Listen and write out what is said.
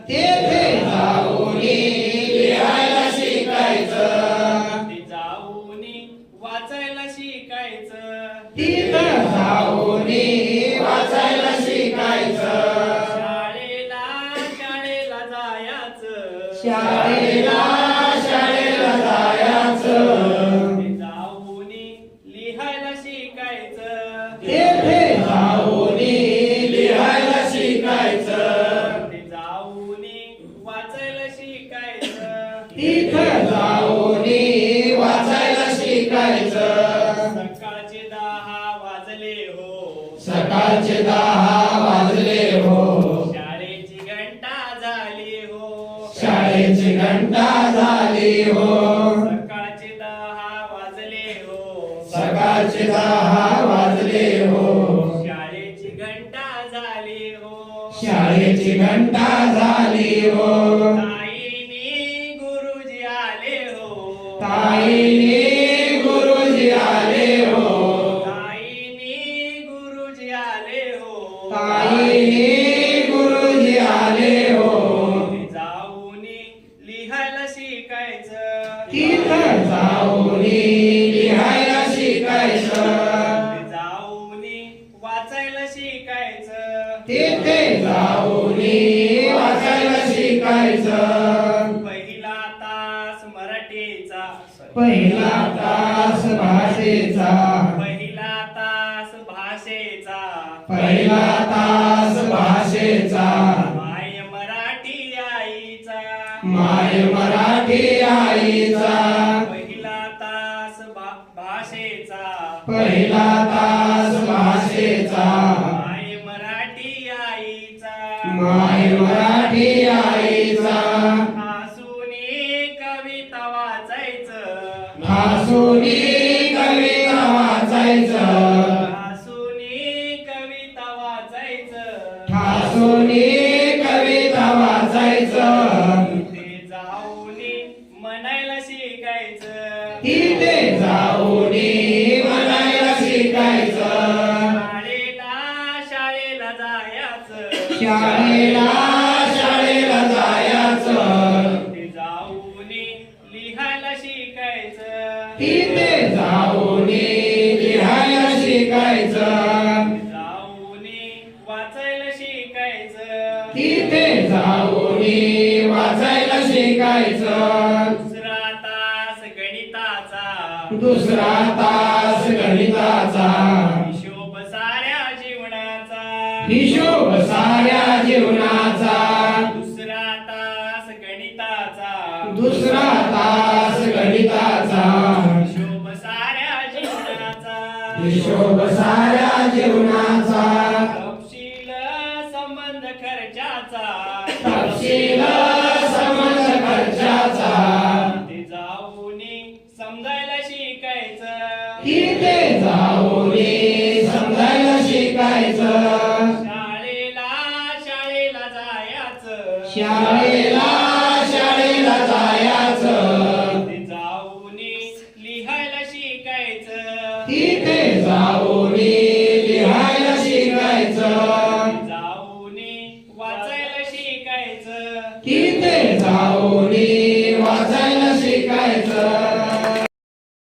तेथे जाऊनी लिहायला शिकायचं, जाऊनी वाचायला शिकायचं, तिथं जाऊनी वाचायला शिकायचं, शाळेला जायचं, शाळेला जायचं, जाऊनी लिहायला शिकायचं, तेथे जाऊनी लिहायला शिकायचं, जाऊनी वाचायला शिकायचं, तिथं जाऊनी वाचायला शिकायचं, सकाळचे 10 वाजले हो, सकाळचे 10 वाजले हो, शाळेची घंटा झाली हो, शाळेची घंटा झाली हो, सकाळचे 10 वाजले हो, सकाळचे 10 वाजले हो, शाळेची घंटा झाली हो, शाळेची घंटा झाली हो, ताईनी गुरुजी आले हो, ताईने गुरुजी आले हो, ताईनी गुरुजी आले हो, ताईने गुरुजी आले हो, जाऊनी लिहायला शिकायचं, तिथं जाऊनी लिहायला शिकायचं, जाऊनी वाचायला शिकायचं, तिथे जाऊनी वाचायला शिकायचं, पहिला तास मराठीचा, पहिला तास भाषेचा, पहिला तास भाषेचा, पहिला तास भाषेचा, माय मराठी आईचा, माय मराठी आईचा, पहिला तास भाषेचा, पहिला तास भाषेचा, माय मराठी आईचा, माय मराठी आईचा, हसूनी कविता वाचायचं, हसूनी कविता वाचायचं, हसूनी कविता वाचायचं, हसूनी कविता वाचायचं, ते जाऊनी म्हणायला शिकायचं, तिथे जाऊनी म्हणायला शिकायचं, शाळेला जायचं, शाळेला जायचं, ते जाऊनी लिहायला शिकायचं, तिथे जाऊनी लिहायला शिकायचं, जाऊनी वाचायला शिकायचं, तिथे जाऊनी वाचायला शिकायचं, दुसरा तास गणिताचा, दुसरा तास गणिताचा, हिशोब साऱ्या जीवनाचा, हिशोब साऱ्या जीवनाचा, दुसरा तास गणिताचा, दुसरा तास गणिताचा, हिशोब साऱ्या जीवनाचा, हिशोब साऱ्या जीवनाचा, तपशील संबंध खर्चाचा, तपशील संबंध खर्चाचा, ते जाऊनी समजायला शिकायचं, तिथे जाऊनी समजायला शिकायचं, शाळेला जायचं, शाळेला जायचं, ते जाऊनी लिहायला शिकायचं, तिथे जाऊनी लिहायला शिकायचं, जाऊनी वाचायला शिकायचं, तिथे जाऊनी वाचायला शिकायचं,